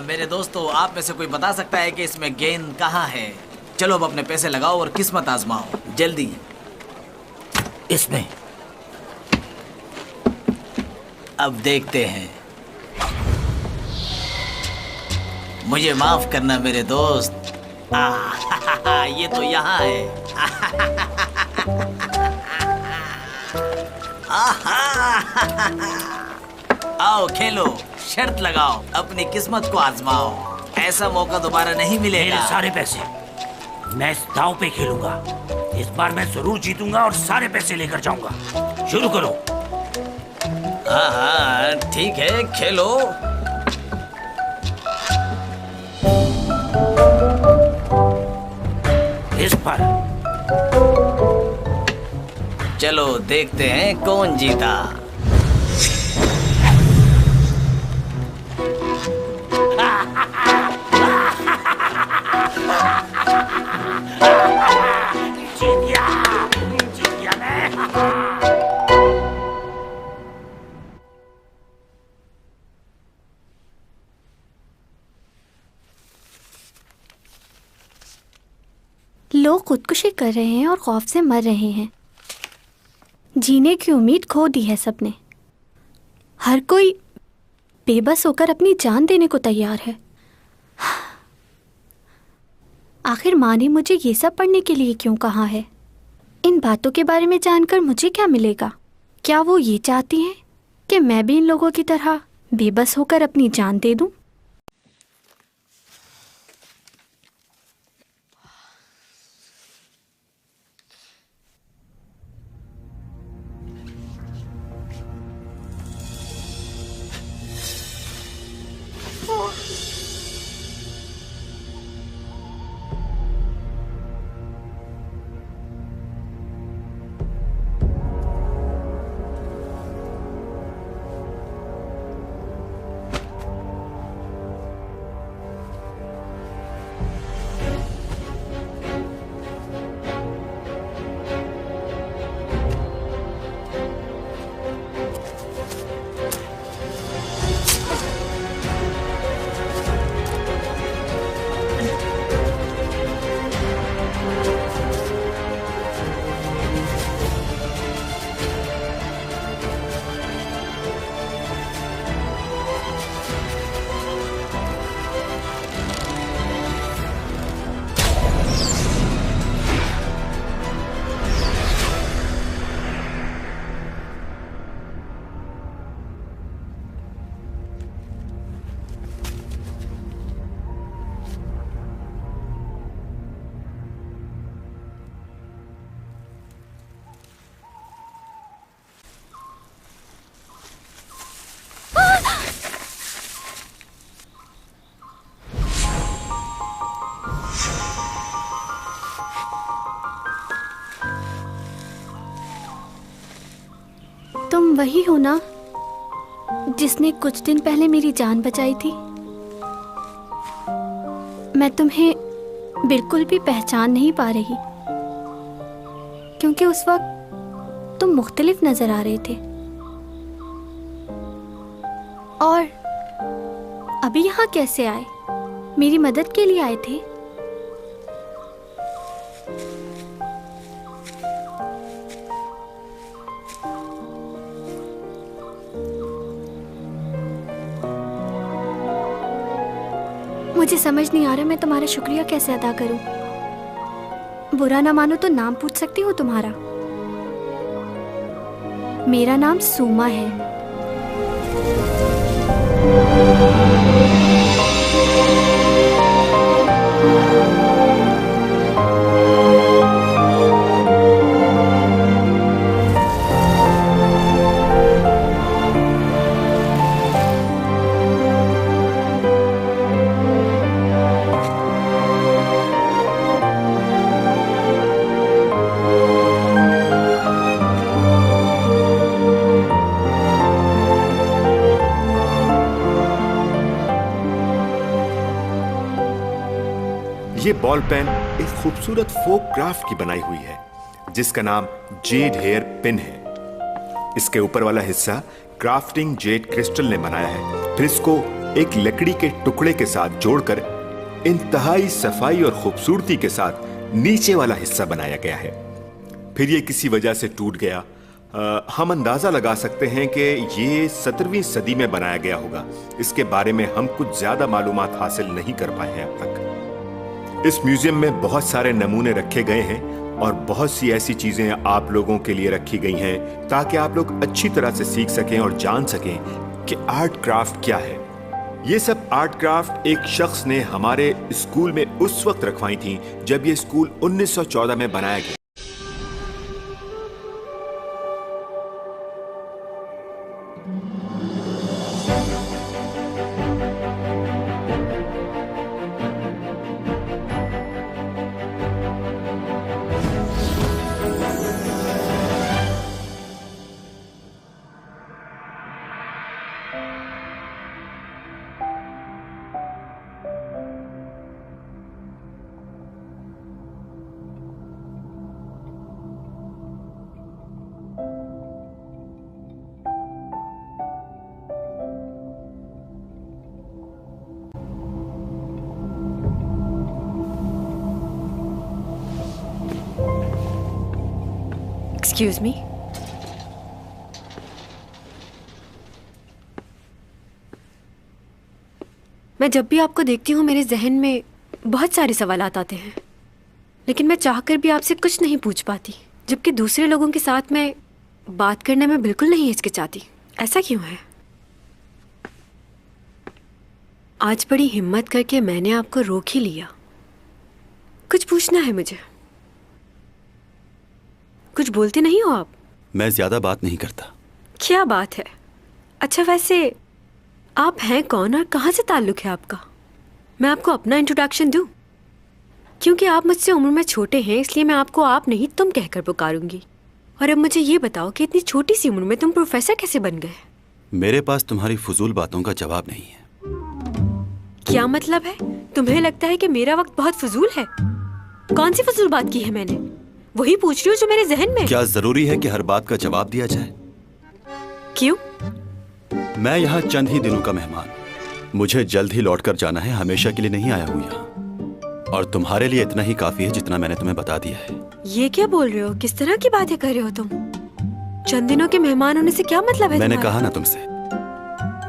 मेरे दोस्तों, आप में से कोई बता सकता है कि इसमें गेंद कहाँ है? चलो अब अपने पैसे लगाओ और किस्मत आजमाओ, जल्दी। इसमें। अब देखते हैं। मुझे माफ करना मेरे दोस्त। ये तो यहाँ है। आओ खेलो, शर्त लगाओ, अपनी किस्मत को आजमाओ। ऐसा मौका दोबारा नहीं मिलेगा। मेरे सारे पैसे मैं इस दांव पे खेलूंगा। इस बार मैं जरूर जीतूंगा और सारे पैसे लेकर जाऊंगा। शुरू करो। हाँ, ठीक है, खेलो। इस पर। चलो देखते हैं कौन जीता। जीत गया मैं। लोग खुदकुशी कर रहे हैं और खौफ से मर रहे हैं। जीने की उम्मीद खो दी है सबने। हर कोई बेबस होकर अपनी जान देने को तैयार है। आखिर माँ ने मुझे ये सब पढ़ने के लिए क्यों कहा है? इन बातों के बारे में जानकर मुझे क्या मिलेगा? क्या वो ये चाहती हैं कि मैं भी इन लोगों की तरह बेबस होकर अपनी जान दे दूं? तुम वही हो ना जिसने कुछ दिन पहले मेरी जान बचाई थी? मैं तुम्हें बिल्कुल भी पहचान नहीं पा रही, क्योंकि उस वक्त तुम मुख्तलिफ नजर आ रहे थे। और अभी यहाँ कैसे आए? मेरी मदद के लिए आए थे? मुझे समझ नहीं आ रहा मैं तुम्हारा शुक्रिया कैसे अदा करूं। बुरा ना मानो तो नाम पूछ सकती हूँ तुम्हारा? मेरा नाम सूमा है। ये बॉल पेन एक खूबसूरत फोक क्राफ्ट की बनाई हुई है जिसका नाम जेड हेयर पिन है। इसके ऊपर वाला हिस्सा क्राफ्टिंग जेड क्रिस्टल ने बनाया है, फिर इसको एक लकड़ी के टुकड़े के साथ जोड़कर इंतहाई सफाई और खूबसूरती के साथ नीचे वाला हिस्सा बनाया गया है। फिर ये किसी वजह से टूट गया। हम अंदाजा लगा सकते हैं कि ये 17वीं सदी में बनाया गया होगा। इसके बारे में हम कुछ ज्यादा मालूमात हासिल नहीं कर पाए हैं अब तक। इस म्यूजियम में बहुत सारे नमूने रखे गए हैं और बहुत सी ऐसी चीजें आप लोगों के लिए रखी गई हैं ताकि आप लोग अच्छी तरह से सीख सकें और जान सकें कि आर्ट क्राफ्ट क्या है। ये सब आर्ट क्राफ्ट एक शख्स ने हमारे स्कूल में उस वक्त रखवाई थी जब ये स्कूल 1914 में बनाया गया। Excuse me? मैं जब भी आपको देखती हूँ मेरे जहन में बहुत सारे सवालात आते हैं, लेकिन मैं चाहकर भी आपसे कुछ नहीं पूछ पाती, जबकि दूसरे लोगों के साथ मैं बात करने में बिल्कुल नहीं हिचकिचाती। ऐसा क्यों है? आज बड़ी हिम्मत करके मैंने आपको रोक ही लिया। कुछ पूछना है मुझे। कुछ बोलते नहीं हो आप? मैं ज्यादा बात नहीं करता। क्या बात है? अच्छा वैसे आप हैं कौन और कहाँ से ताल्लुक है आपका? मैं आपको अपना इंट्रोडक्शन दूं? क्योंकि आप मुझसे उम्र में छोटे हैं इसलिए मैं आपको आप नहीं तुम कहकर पुकारूंगी। और अब मुझे ये बताओ कि इतनी छोटी सी उम्र में तुम प्रोफेसर कैसे बन गए? मेरे पास तुम्हारी फजूल बातों का जवाब नहीं है। क्या मतलब है? तुम्हें लगता है कि मेरा वक्त बहुत फजूल है? कौन सी फजूल बात की है मैंने? वही पूछ रही हूँ जो मेरे जहन में। क्या जरूरी है कि हर बात का जवाब दिया जाए? क्यों? मैं यहाँ चंद ही दिनों का मेहमान, मुझे जल्द ही लौट कर जाना है। हमेशा के लिए नहीं आया हूँ यहाँ, और तुम्हारे लिए इतना ही काफी है जितना मैंने तुम्हें बता दिया है। ये क्या बोल रहे हो? किस तरह की बातें कर रहे हो तुम? चंद दिनों के मेहमान होने से क्या मतलब है? मैंने कहा ना तुमसे,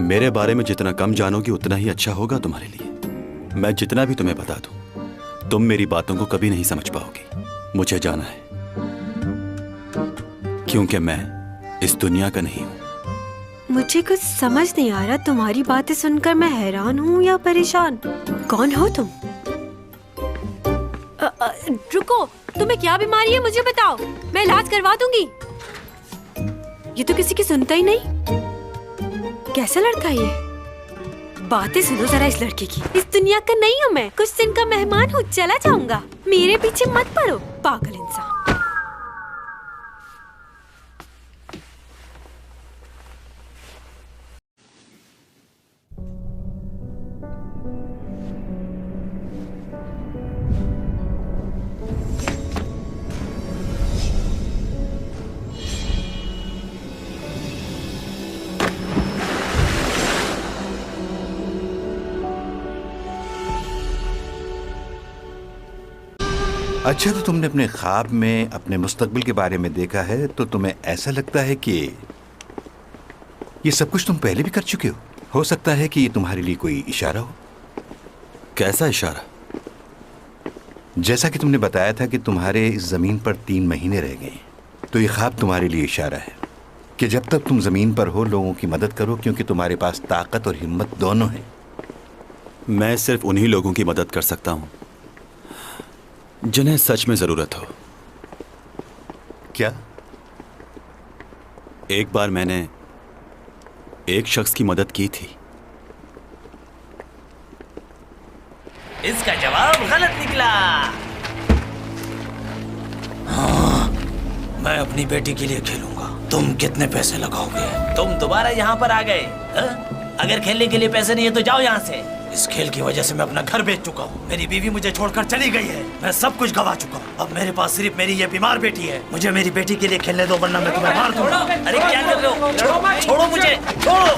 मेरे बारे में जितना कम जानोगी उतना ही अच्छा होगा तुम्हारे लिए। मैं जितना भी तुम्हें बता दूं, तुम मेरी बातों को कभी नहीं समझ पाओगी। मुझे जाना है क्योंकि मैं इस दुनिया का नहीं हूं। मुझे कुछ समझ नहीं आ रहा। तुम्हारी बातें सुनकर मैं हैरान हूँ या परेशान। कौन हो तुम? रुको, तुम्हें क्या बीमारी है मुझे बताओ, मैं इलाज करवा दूंगी। ये तो किसी की सुनता ही नहीं। कैसा लड़का है ये? बातें सुनो जरा इस लड़के की। इस दुनिया का नहीं हूँ मैं, कुछ दिन का मेहमान हूँ, चला जाऊंगा। मेरे पीछे मत पड़ो, पागल इंसान। अच्छा, तो तुमने अपने ख्वाब में अपने मुस्तकबिल के बारे में देखा है, तो तुम्हें ऐसा लगता है कि ये सब कुछ तुम पहले भी कर चुके हो? हो सकता है कि ये तुम्हारे लिए कोई इशारा हो। कैसा इशारा? जैसा कि तुमने बताया था कि तुम्हारे इस जमीन पर 3 महीने रह गए, तो ये ख्वाब तुम्हारे लिए इशारा है कि जब तक तुम जमीन पर हो लोगों की मदद करो, क्योंकि तुम्हारे पास ताकत और हिम्मत दोनों है। मैं सिर्फ उन्हीं लोगों की मदद कर सकता हूं जिन्हें सच में जरूरत हो। क्या? एक बार मैंने एक शख्स की मदद की थी। इसका जवाब गलत निकला। हाँ, मैं अपनी बेटी के लिए खेलूंगा। तुम कितने पैसे लगाओगे? तुम दोबारा यहाँ पर आ गए? अगर खेलने के लिए पैसे नहीं है तो जाओ यहाँ से। इस खेल की वजह से मैं अपना घर बेच चुका हूँ। मेरी बीवी मुझे छोड़कर चली गई है। मैं सब कुछ गवा चुका हूँ। अब मेरे पास सिर्फ मेरी ये बीमार बेटी है। मुझे मेरी बेटी के लिए खेलने दो, वरना मैं तुम्हें मार दूंगा। अरे क्या कर रहे हो? छोड़ो मुझे, छोड़ो।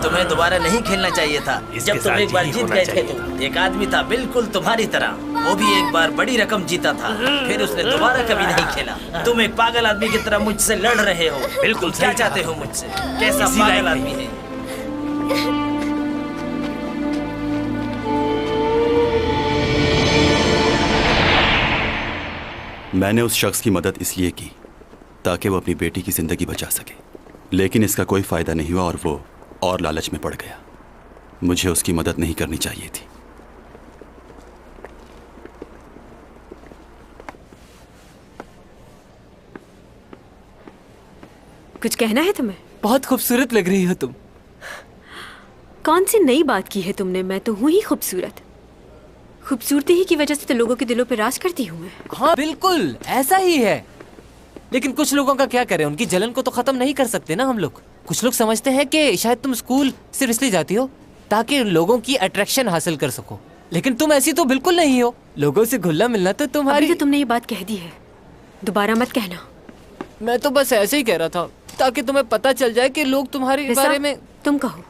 तुम्हें दोबारा नहीं खेलना चाहिए था। जब तुम एक बार जीत गए थे तो एक आदमी था बिल्कुल तुम्हारी तरह, वो भी एक बार बड़ी रकम जीता था, फिर उसने दोबारा कभी नहीं खेला। तुम एक पागल आदमी की तरह मुझसे लड़ रहे हो। बिल्कुल क्या चाहते हो मुझसे? कैसा पागल आदमी है? मैंने उस शख्स की मदद इसलिए की ताकि वो अपनी बेटी की जिंदगी बचा सके, लेकिन इसका कोई फायदा नहीं हुआ और वो और लालच में पड़ गया। मुझे उसकी मदद नहीं करनी चाहिए थी। कुछ कहना है तुम्हें? बहुत खूबसूरत लग रही हो तुम। कौन सी नई बात की है तुमने? मैं तो हूँ ही खूबसूरत। खूबसूरती ही की वजह से तो लोगों के दिलों पे राज करती हूँ मैं। हाँ बिल्कुल ऐसा ही है, लेकिन कुछ लोगों का क्या करें, उनकी जलन को तो खत्म नहीं कर सकते ना हम लोग। कुछ लोग समझते हैं कि शायद तुम स्कूल सिर्फ इसलिए जाती हो ताकि लोगों की अट्रैक्शन हासिल कर सको, लेकिन तुम ऐसी तो बिल्कुल नहीं हो। लोगों से घुलना मिलना तो तुम्हारी। अभी तो तुमने ये बात कह दी है, दोबारा मत कहना। मैं तो बस ऐसे ही कह रहा था ताकि तुम्हें पता चल जाए कि लोग तुम्हारे बारे में। तुम कहो।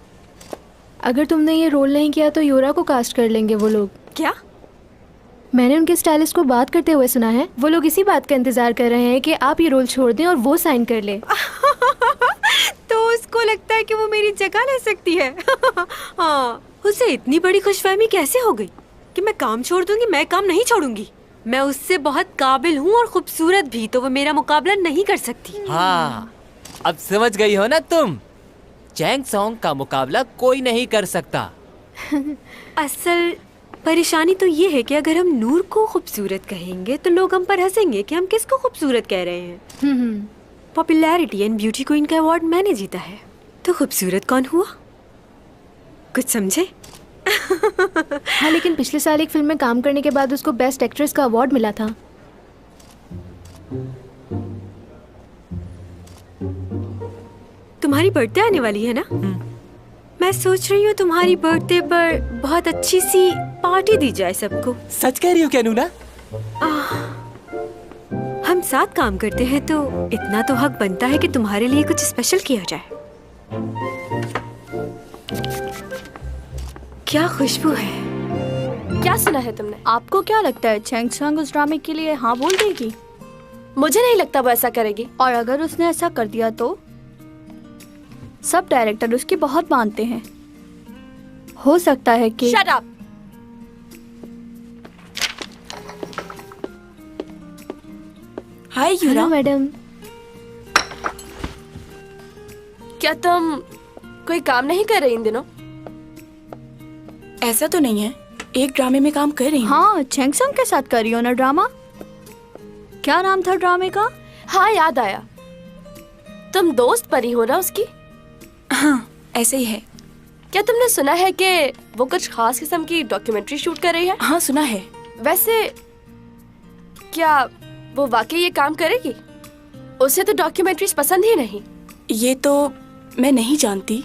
अगर तुमने ये रोल नहीं किया तो योरा को कास्ट कर लेंगे वो लोग। क्या? मैंने उनके स्टाइलिस्ट को बात करते हुए सुना है। वो लोग इसी बात का इंतजार कर रहे हैं कि आप ये रोल छोड़ दें और वो साइन कर ले। तो उसको लगता है कि वो मेरी जगह ले सकती है। हाँ, उसे इतनी बड़ी खुशफहमी कैसे हो गई कि मैं काम छोड़ दूंगी? मैं काम नहीं छोड़ूंगी। मैं उससे बहुत काबिल हूँ और खूबसूरत भी, तो वो मेरा मुकाबला नहीं कर सकती। हाँ अब समझ गई हो ना तुम। चैंग सॉन्ग का मुकाबला कोई नहीं कर सकता। असल परेशानी तो ये है कि अगर हम नूर को खूबसूरत कहेंगे तो लोग हम पर हंसेंगे कि हम किसको खूबसूरत कह रहे हैं। पॉपुलैरिटी एंड ब्यूटी क्वीन का अवार्ड मैंने जीता है, तो खूबसूरत कौन हुआ? कुछ समझे? हाँ, लेकिन पिछले साल एक फिल्म में काम करने के बाद उसको बेस्ट एक्ट्रेस का अवार्ड मिला था। तुम्हारी बर्थडे आने वाली है ना? मैं सोच रही हूँ तुम्हारी बर्थडे पर बहुत अच्छी सी पार्टी दी जाए सबको। सच कह रही हो क्या नूना? हम साथ काम करते हैं तो इतना तो हक बनता है कि तुम्हारे लिए कुछ स्पेशल किया जाए। क्या खुशबू है। क्या सुना है तुमने? आपको क्या लगता है चैंग सॉन्ग उस ड्रामे के लिए हाँ बोल देगी? मुझे नहीं लगता वो ऐसा करेगी। और अगर उसने ऐसा कर दिया तो सब डायरेक्टर उसकी बहुत मानते हैं। हो सकता है कि शट अप। हाय यूरा। मैडम, क्या तुम कोई काम नहीं कर रही इन दिनों? ऐसा तो नहीं है, एक ड्रामे में काम कर रही हूँ। हाँ, चैंग सॉन्ग के साथ कर रही हो ना ड्रामा? क्या नाम था ड्रामे का? हाँ याद आया, तुम दोस्त परी हो ना उसकी? हाँ ऐसे ही है। क्या तुमने सुना है कि वो कुछ खास किस्म की डॉक्यूमेंट्री शूट कर रही है? हाँ सुना है। वैसे क्या वो वाकई ये काम करेगी? उसे तो डॉक्यूमेंट्रीज पसंद ही नहीं। ये तो मैं नहीं जानती,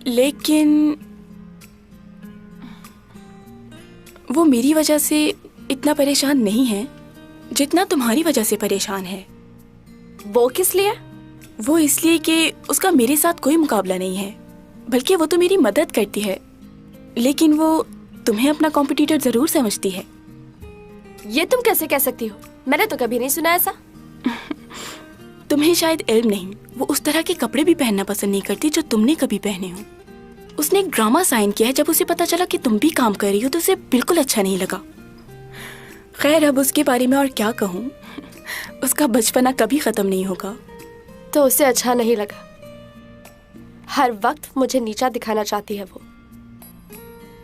लेकिन वो मेरी वजह से इतना परेशान नहीं है जितना तुम्हारी वजह से परेशान है। वो किस लिए? वो इसलिए कि उसका मेरे साथ कोई मुकाबला नहीं है, बल्कि वो तो मेरी मदद करती है, लेकिन वो तुम्हें अपना कॉम्पिटिटर जरूर समझती है। ये तुम कैसे कह सकती हो? मैंने तो कभी नहीं सुना ऐसा। तुम्हें शायद इल्म नहीं, वो उस तरह के कपड़े भी पहनना पसंद नहीं करती जो तुमने कभी पहने हो। उसने एक ड्रामा साइन किया है, जब उसे पता चला कि तुम भी काम कर रही हो तो उसे बिल्कुल अच्छा नहीं लगा। खैर अब उसके बारे में और क्या कहूँ, उसका बचपना कभी खत्म नहीं होगा। तो उसे अच्छा नहीं लगा। हर वक्त मुझे नीचा दिखाना चाहती है वो।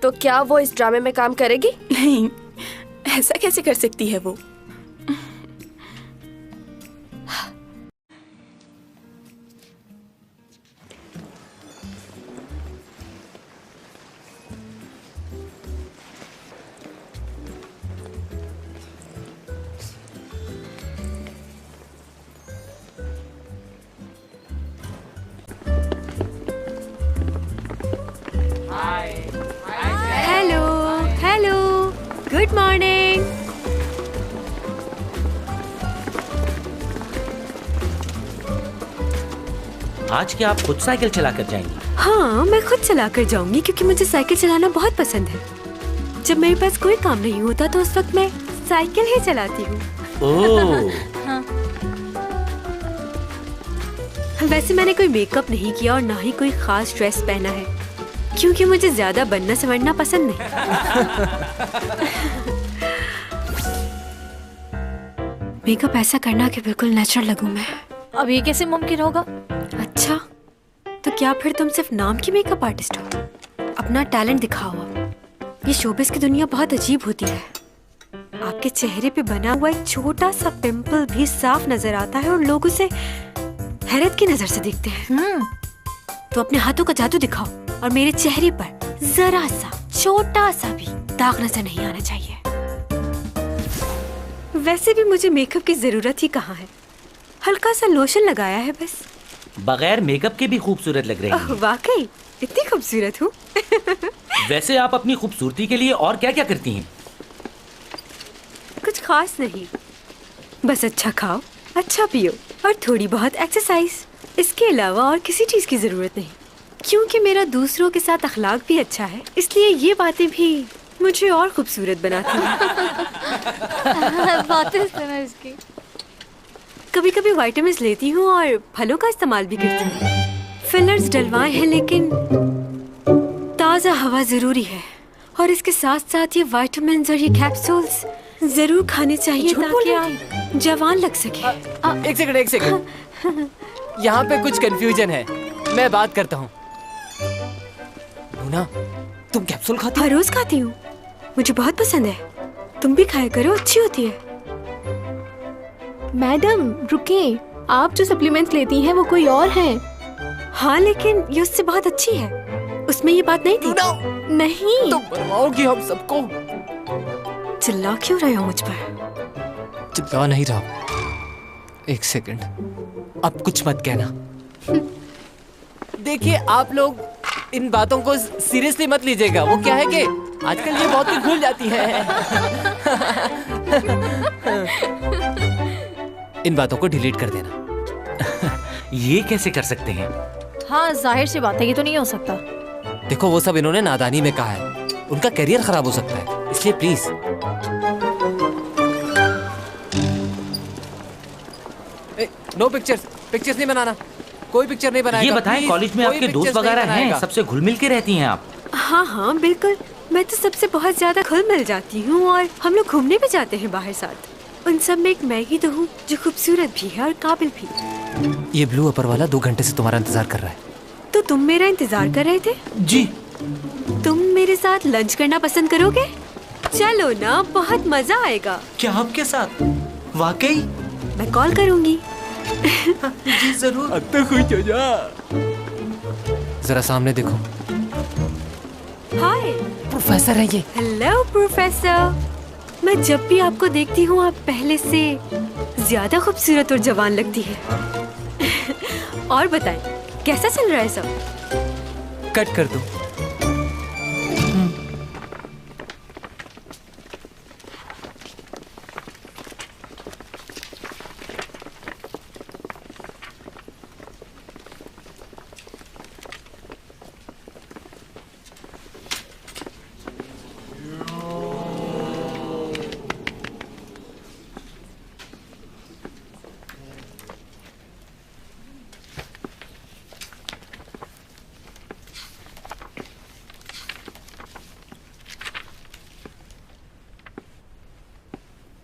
तो क्या वो इस ड्रामे में काम करेगी? नहीं, ऐसा कैसे कर सकती है वो? Good morning. आज क्या आप खुद साइकिल चलाकर जाएंगी? हाँ, मैं खुद चला कर जाऊंगी क्योंकि मुझे साइकिल चलाना बहुत पसंद है। जब मेरे पास कोई काम नहीं होता तो उस वक्त मैं साइकिल ही चलाती हूँ। ओह। हाँ। वैसे मैंने कोई मेकअप नहीं किया और ना ही कोई खास ड्रेस पहना है क्योंकि मुझे ज्यादा बनना संवरना पसंद नहीं। मेकअप ऐसा करना कि बिल्कुल नेचुरल लगूं मैं। अब ये कैसे मुमकिन होगा? अच्छा, तो क्या फिर तुम सिर्फ नाम की मेकअप आर्टिस्ट हो? अपना टैलेंट दिखाओ। ये शोबिस की दुनिया बहुत अजीब होती है। आपके चेहरे पे बना हुआ एक छोटा सा पिंपल भी साफ नजर आता है और लोग उसे हैरत की नजर से देखते हैं। तो अपने हाथों का जादू दिखाओ और मेरे चेहरे पर जरा सा छोटा सा भी दाग नजर नहीं आना चाहिए। वैसे भी मुझे मेकअप की जरूरत ही कहाँ है, हल्का सा लोशन लगाया है बस। बगैर मेकअप के भी खूबसूरत लग रही हैं। वाकई इतनी खूबसूरत हूँ। वैसे आप अपनी खूबसूरती के लिए और क्या क्या करती हैं? कुछ खास नहीं, बस अच्छा खाओ, अच्छा पियो और थोड़ी बहुत एक्सरसाइज। इसके अलावा और किसी चीज की जरूरत नहीं क्योंकि मेरा दूसरों के साथ अखलाक भी अच्छा है, इसलिए ये बातें भी मुझे और खूबसूरत बनाती हैं। बातें सुनो इसकी। कभी कभी विटामिन लेती हूँ और फलों का इस्तेमाल भी करती हूँ। फिलर्स डलवाए हैं लेकिन ताज़ा हवा ज़रूरी है और इसके साथ साथ ये विटामिन और ये कैप्सूल्स ज़रूर खाने चाहिए ताकि आप जवान लग सके। एक सेकंड। यहाँ पे कुछ कंफ्यूजन है, मैं बात करता हूँ। नूना, तुम कैप्सूल खाती हो? हर रोज खाती हूँ, मुझे बहुत पसंद है। तुम भी खाया करो, अच्छी होती है। मैडम रुकिए, आप जो सप्लीमेंट्स लेती हैं वो कोई और हैं। हाँ लेकिन ये उससे बहुत अच्छी है, उसमें ये बात नहीं थी। नहीं तुम बनवाओगी हम सबको। चिल्ला क्यों रहे हो मुझ पर? चिल्ला नहीं रहा। एक सेकंड, अब कुछ मत कहना। देखिए आप लोग इन बातों को सीरियसली मत लीजिएगा। वो क्या है कि आजकल ये बहुत कुछ भूल जाती है। इन बातों को डिलीट कर देना। ये कैसे कर सकते हैं? हाँ जाहिर सी बात है, ये तो नहीं हो सकता। देखो वो सब इन्होंने नादानी में कहा है, उनका करियर खराब हो सकता है, इसलिए प्लीज। नो पिक्चर्स नहीं बनाना, कोई पिक्चर नहीं बनाएगा। ये बताएं, कॉलेज में आपके दोस्त वगैरह हैं? सबसे घुल मिल के रहती हैं आप? हाँ बिल्कुल, मैं तो सबसे बहुत ज्यादा घुल मिल जाती हूँ और हम लोग घूमने भी जाते हैं बाहर साथ। उन सब में एक मैं ही तो हूँ जो खूबसूरत भी है और काबिल भी। ये ब्लू अपर वाला 2 घंटे से तुम्हारा इंतजार कर रहा है। तो तुम मेरा इंतजार कर रहे थे? जी। तुम मेरे साथ लंच करना पसंद करोगे? चलो ना, बहुत मजा आएगा। क्या आपके साथ? वाकई? मैं कॉल करूंगी। जी जरूर। अब तो खुश हो जा। जरा सामने देखो। हाय, प्रोफेसर है ये। Hello professor. मैं जब भी आपको देखती हूँ आप पहले से ज्यादा खूबसूरत और जवान लगती है। और बताएं, कैसा चल रहा है सब? कट कर दो।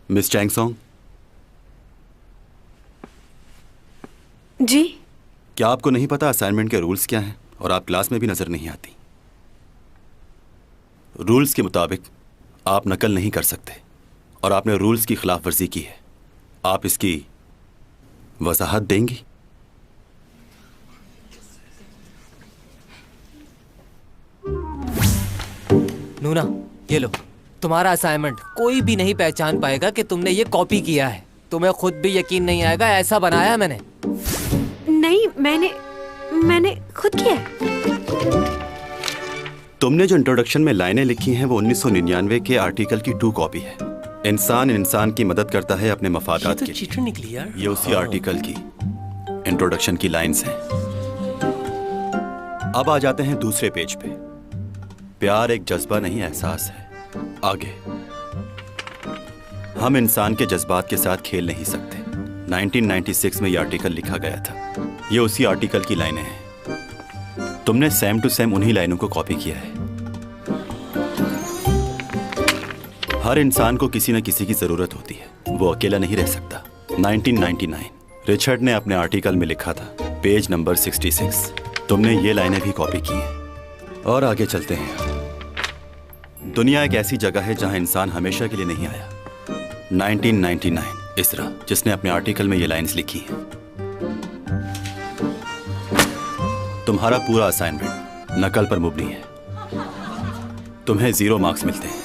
मिस चैंगसोंग। जी। क्या आपको नहीं पता असाइनमेंट के रूल्स क्या हैं और आप क्लास में भी नजर नहीं आती? रूल्स के मुताबिक आप नकल नहीं कर सकते और आपने रूल्स की खिलाफ वर्जी की है। आप इसकी वजाहत देंगी? नूना, ये लो तुम्हारा असाइनमेंट। कोई भी नहीं पहचान पाएगा कि तुमने ये कॉपी किया है। तुम्हें खुद भी यकीन नहीं आएगा, ऐसा बनाया है मैंने। नहीं, मैंने खुद किया है। तुमने जो इंट्रोडक्शन में लाइनें लिखी हैं वो 1999 के आर्टिकल की 2 कॉपी है। इंसान इंसान की मदद करता है अपने मफादात के लिए। निकली यार। ये उसी आर्टिकल की इंट्रोडक्शन की लाइंस हैं। अब आ जाते हैं दूसरे पेज पे। प्यार एक जज्बा नहीं एहसास है। आगे, हम इंसान के जज्बात के साथ खेल नहीं सकते। 1996 में ये आर्टिकल लिखा गया था। ये उसी आर्टिकल की लाइनें हैं। तुमने सेम टू सेम उन्हीं लाइनों को कॉपी किया है। हर इंसान को किसी न किसी की जरूरत होती है, वो अकेला नहीं रह सकता। 1999 रिचर्ड ने अपने आर्टिकल में लिखा था, पेज नंबर 66। तुमने ये लाइनें भी कॉपी की हैं। और आगे चलते हैं। दुनिया एक ऐसी जगह है जहां इंसान हमेशा के लिए नहीं आया। 1999 इसरा, जिसने अपने आर्टिकल में ये लाइन्स लिखी हैं। तुम्हारा पूरा असाइनमेंट नकल पर मुबनी है। तुम्हें 0 मार्क्स मिलते हैं।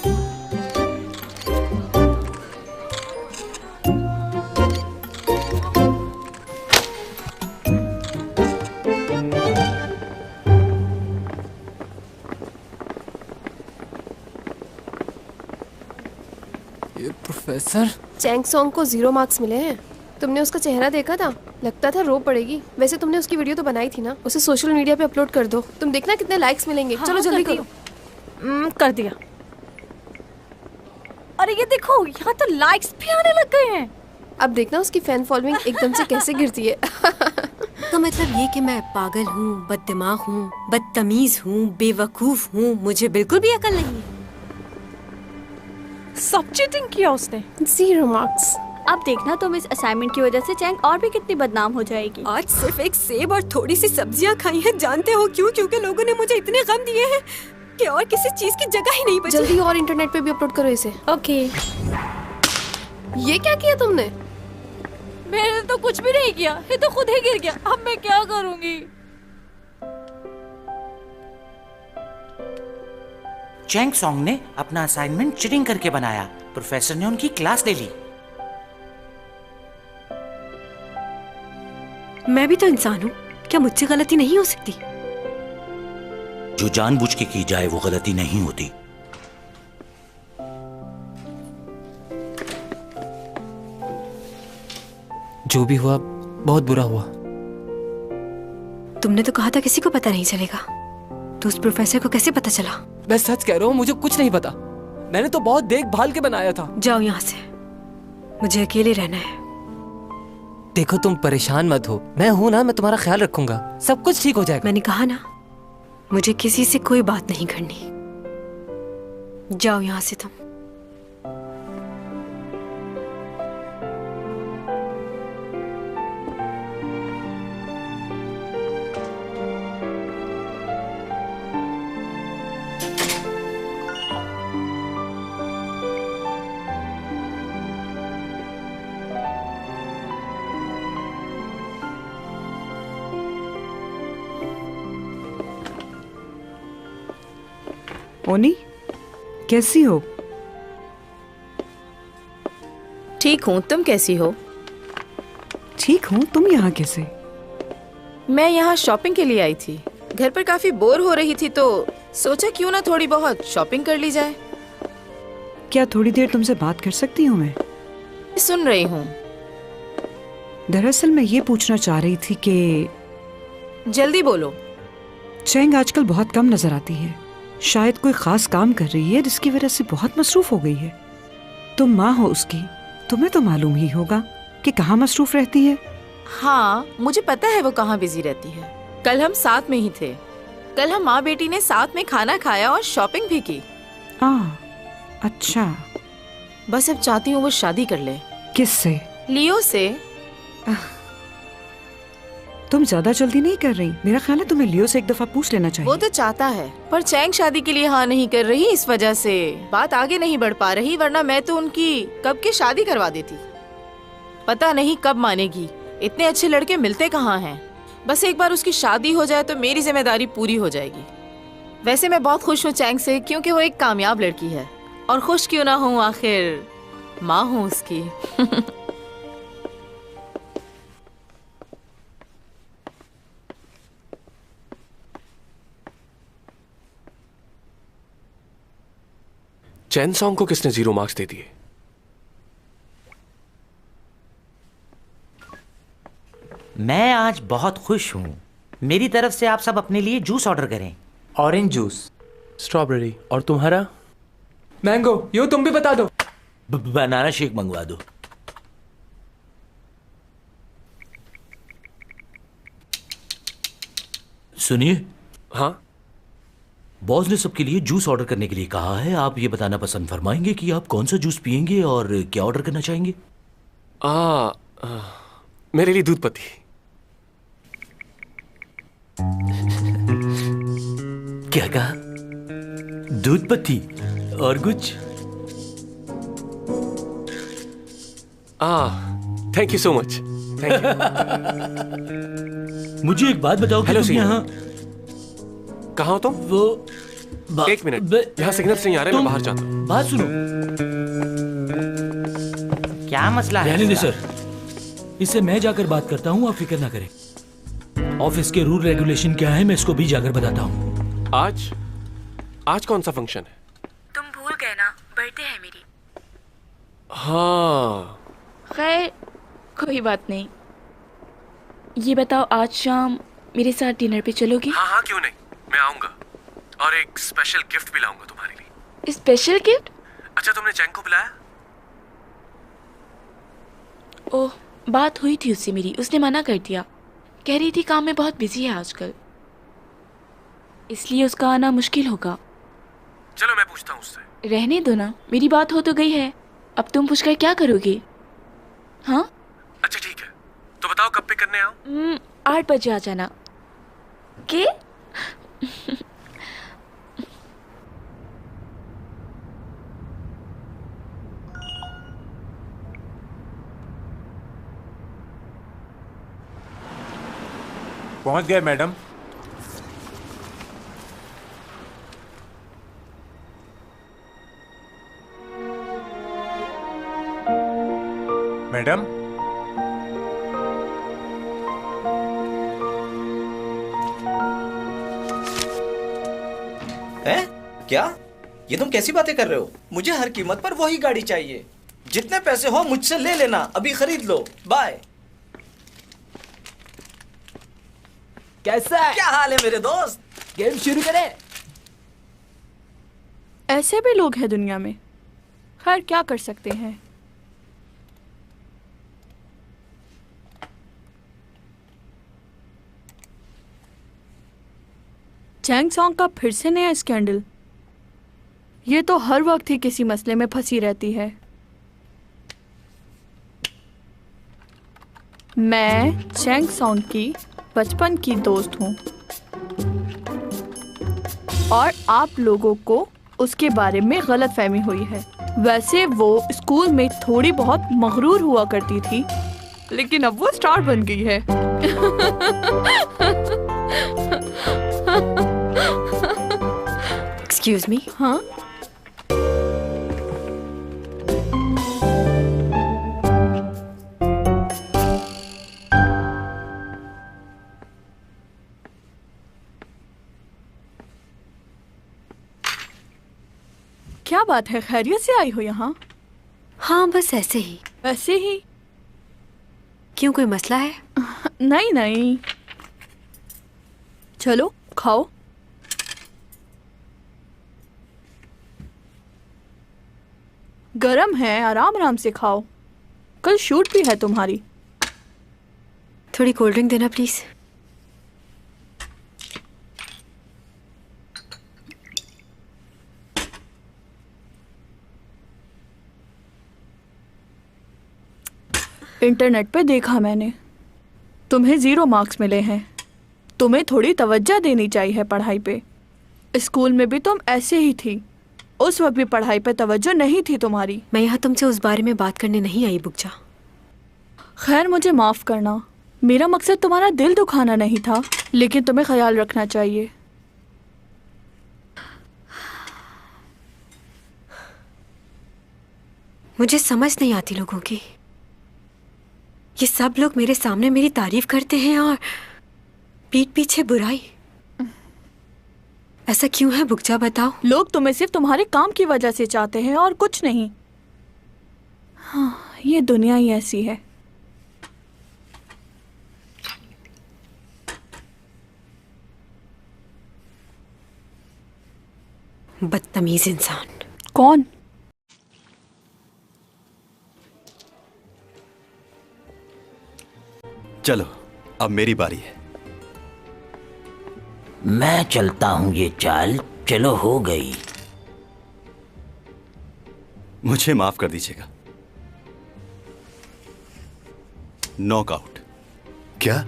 ये प्रोफेसर चैंग सॉन्ग को 0 मार्क्स मिले हैं। तुमने उसका चेहरा देखा था? लगता था रो पड़ेगी। वैसे तुमने उसकी वीडियो तो बनाई थी ना, उसे सोशल मीडिया पे अपलोड कर दो। तुम देखना कितने लाइक्स मिलेंगे। हाँ, चलो जल्दी कर करो। कर दिया। अरे ये देखो, यहाँ तो लाइक्स भी आने लग गए हैं। अब देखना उसकी फैन फॉलोइंग एकदम से कैसे गिरती है। तो मतलब ये कि मैं पागल हूँ, बददिमाग हूँ, बदतमीज हूँ, बेवकूफ हूँ, मुझे बिल्कुल भी अकल नहीं है। सब चीटिंग किया उसने। 0 मार्क्स। अब देखना तुम इस असाइनमेंट की वजह से चैंग और भी कितनी बदनाम हो जाएगी। आज सिर्फ एक सेब और थोड़ी सी सब्जियां खाई हैं। जानते हो क्यों? क्योंकि लोगों ने मुझे इतने गम दिए हैं कि और किसी चीज की जगह ही नहीं बची। जल्दी और इंटरनेट पे भी अपलोड करो इसे। ओके। ये क्या किया तुमने? मैंने तो कुछ भी नहीं किया, ये तो खुद ही गिर गया। अब मैं क्या करूंगी? चैंग सॉन्ग ने अपना असाइनमेंट चीटिंग करके बनाया। प्रोफेसर ने उनकी क्लास ले ली। मैं भी तो इंसान हूँ, क्या मुझसे गलती नहीं हो सकती? जो जानबूझ के की जाए वो गलती नहीं होती। जो भी हुआ बहुत बुरा हुआ। तुमने तो कहा था किसी को पता नहीं चलेगा, तो उस प्रोफेसर को कैसे पता चला? मैं सच कह रहा हूँ, मुझे कुछ नहीं पता। मैंने तो बहुत देखभाल के बनाया था। जाओ यहाँ से, मुझे अकेले रहना है। देखो तुम परेशान मत हो, मैं हूं ना, मैं तुम्हारा ख्याल रखूंगा। सब कुछ ठीक हो जाएगा। मैंने कहा ना, मुझे किसी से कोई बात नहीं करनी। जाओ यहाँ से तुम। ओनी, कैसी हो? ठीक हूँ, तुम कैसी हो? ठीक हूँ, तुम यहाँ कैसे? मैं यहाँ शॉपिंग के लिए आई थी। घर पर काफी बोर हो रही थी तो सोचा क्यों ना थोड़ी बहुत शॉपिंग कर ली जाए। क्या थोड़ी देर तुमसे बात कर सकती हूँ मैं? सुन रही हूँ। दरअसल मैं ये पूछना चाह रही थी कि जल्दी बोलो। चैंग आजकल बहुत कम नजर आती है। शायद कोई खास काम कर रही है जिसकी वजह से बहुत मसरूफ हो गई है। तुम माँ हो उसकी, तुम्हें तो मालूम ही होगा कि कहाँ मसरूफ रहती है। हाँ, मुझे पता है वो कहाँ बिजी रहती है। कल हम साथ में ही थे। कल हम माँ बेटी ने साथ में खाना खाया और शॉपिंग भी की। अच्छा। बस अब चाहती हूँ वो शादी कर ले। किससे? लियो से। तुम ज्यादा जल्दी नहीं कर रही? मेरा ख्याल है तुम्हें लियो से एक दफा पूछ लेना चाहिए। वो तो चाहता है, पर चैंग शादी के लिए हाँ नहीं कर रही, इस वजह से बात आगे नहीं बढ़ पा रही। वरना मैं तो उनकी कब की शादी करवा देती। पता नहीं कब मानेगी। इतने अच्छे लड़के मिलते कहाँ हैं। बस एक बार उसकी शादी हो जाए तो मेरी जिम्मेदारी पूरी हो जाएगी। वैसे मैं बहुत खुश हूँ चैंग से, क्योंकि वो एक कामयाब लड़की है। और खुश क्यों ना हूँ, आखिर माँ हूँ उसकी। चैन सॉन्ग को किसने 0 मार्क्स दे दिए? मैं आज बहुत खुश हूँ। मेरी तरफ से आप सब अपने लिए जूस ऑर्डर करें। Orange juice, strawberry. और तुम्हारा? मैंगो। यो तुम भी बता दो। बनाना शेक मंगवा दो। सुनिए। हाँ? बॉस ने सबके लिए जूस ऑर्डर करने के लिए कहा है। आप ये बताना पसंद फरमाएंगे कि आप कौन सा जूस पियेंगे और क्या ऑर्डर करना चाहेंगे? मेरे लिए दूध पत्ती। क्या कहा? दूध पत्ती और कुछ? Thank you so much. Thank you. मुझे एक बात बताओ कि तुम यहाँ कहाँ हो तुम? वो एक मिनट, यहाँ सिग्नल्स नहीं आ रहे, मैं बाहर जाता हूँ। बात सुनो। क्या मसला है? रहने दे सर, इससे मैं जाकर बात करता हूँ, आप फिक्र ना करें। ऑफिस के रूल रेगुलेशन क्या है मैं इसको भी जाकर बताता हूँ। आज कौन सा फंक्शन है? तुम भूल गए ना, बर्थडे है मेरी। हाँ। खैर कोई बात नहीं। ये बताओ, आज शाम मेरे साथ डिनर पे चलोगी? हाँ, क्यों नहीं, मैं आऊंगा और एक स्पेशल गिफ्ट भी लाऊंगा तुम्हारे लिए। Special gift? अच्छा, तुमने चैंग को बुलाया? ओह, बात हुई थी उससे मेरी, उसने मना कर दिया। कह रही थी काम में बहुत बिजी है आजकल, इसलिए उसका आना मुश्किल होगा। चलो मैं पूछता हूँ उससे। रहने दो ना, मेरी बात हो तो गई है, अब तुम पूछकर क्या करोगे? हाँ अच्छा ठीक है, तो बताओ कब पिक करने आओ? 8 बजे आ जाना। के? पहुंच गए मैडम। मैडम क्या? ये तुम कैसी बातें कर रहे हो? मुझे हर कीमत पर वही गाड़ी चाहिए। जितने पैसे हो मुझसे ले लेना, अभी खरीद लो। बाय। कैसा है? क्या हाल है मेरे दोस्त? गेम शुरू करें? ऐसे भी लोग हैं दुनिया में, खैर क्या कर सकते हैं। चैंग सॉन्ग का फिर से नया स्कैंडल। ये तो हर वक्त ही किसी मसले में फंसी रहती है। मैं चैंग सॉन्ग की बचपन की दोस्त हूँ और आप लोगों को उसके बारे में गलतफहमी हुई है। वैसे वो स्कूल में थोड़ी बहुत मगरूर हुआ करती थी, लेकिन अब वो स्टार बन गई है। Excuse me. हाँ, क्या बात है, खैरियत से आई हो यहाँ? हाँ बस ऐसे ही। वैसे ही? क्यों, कोई मसला है? नहीं नहीं, चलो खाओ। गरम है, आराम आराम से खाओ, कल शूट भी है तुम्हारी। थोड़ी कोल्ड ड्रिंक देना प्लीज। इंटरनेट पे देखा मैंने, तुम्हें 0 मार्क्स मिले हैं। तुम्हें थोड़ी तवज्जो देनी चाहिए पढ़ाई पे। स्कूल में भी तुम ऐसे ही थी, उस वक्त भी पढ़ाई पे तवज्जो नहीं थी तुम्हारी। मैं यहाँ तुमसे उस बारे में बात करने नहीं आई बुकजा। खैर मुझे माफ करना, मेरा मकसद तुम्हारा दिल दुखाना नहीं था, लेकिन तुम्हें ख्याल रखना चाहिए। मुझे समझ नहीं आती लोगों की। ये सब लोग मेरे सामने मेरी तारीफ करते हैं और पीठ पीछे बुराई। ऐसा क्यों है बुकजा, बताओ। लोग तुम्हें सिर्फ तुम्हारे काम की वजह से चाहते हैं और कुछ नहीं। हाँ, ये दुनिया ही ऐसी है। बदतमीज इंसान। कौन? चलो अब मेरी बारी है। मैं चलता हूँ ये चाल, चलो हो गई। मुझे माफ कर दीजिएगा। नॉकआउट। क्या?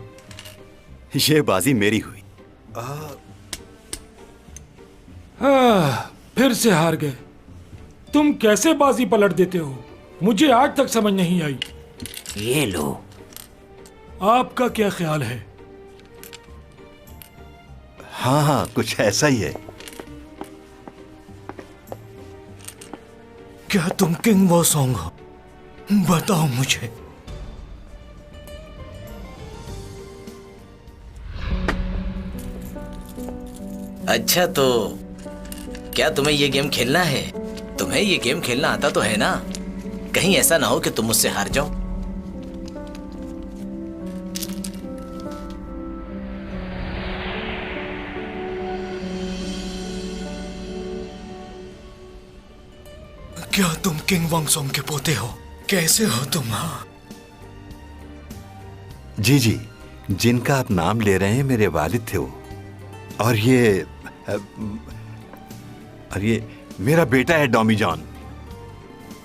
ये बाजी मेरी हुई। फिर से हार गए। तुम कैसे बाजी पलट देते हो, मुझे आज तक समझ नहीं आई। ये लो। आपका क्या ख्याल है? हाँ हाँ, कुछ ऐसा ही है। क्या तुम किंग वॉसोंग हो? बताओ मुझे। अच्छा, तो क्या तुम्हें ये गेम खेलना है? तुम्हें ये गेम खेलना आता तो है ना? कहीं ऐसा ना हो कि तुम मुझसे हार जाओ। क्या तुम किंग वॉन्गसोंग के पोते हो? कैसे हो तुम? हाँ जी जी, जिनका आप नाम ले रहे हैं मेरे वालिद थे वो। और ये मेरा बेटा है डॉमी जॉन।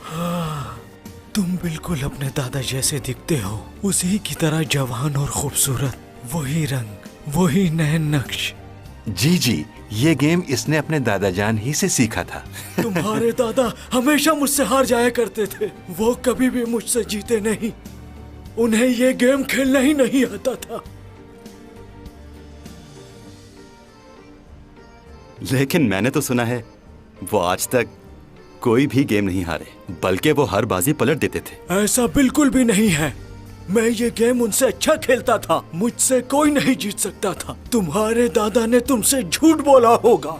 हाँ, तुम बिल्कुल अपने दादा जैसे दिखते हो, उसी की तरह जवान और खूबसूरत। वही रंग, वही नए नक्श। जी जी, ये गेम इसने अपने दादा जान ही से सीखा था। तुम्हारे दादा हमेशा मुझसे हार जाया करते थे। वो कभी भी मुझसे जीते नहीं। उन्हें ये गेम खेलना ही नहीं आता था। लेकिन मैंने तो सुना है वो आज तक कोई भी गेम नहीं हारे, बल्कि वो हर बाजी पलट देते थे। ऐसा बिल्कुल भी नहीं है। मैं ये गेम उनसे अच्छा खेलता था। मुझसे कोई नहीं जीत सकता था। तुम्हारे दादा ने तुमसे झूठ बोला होगा।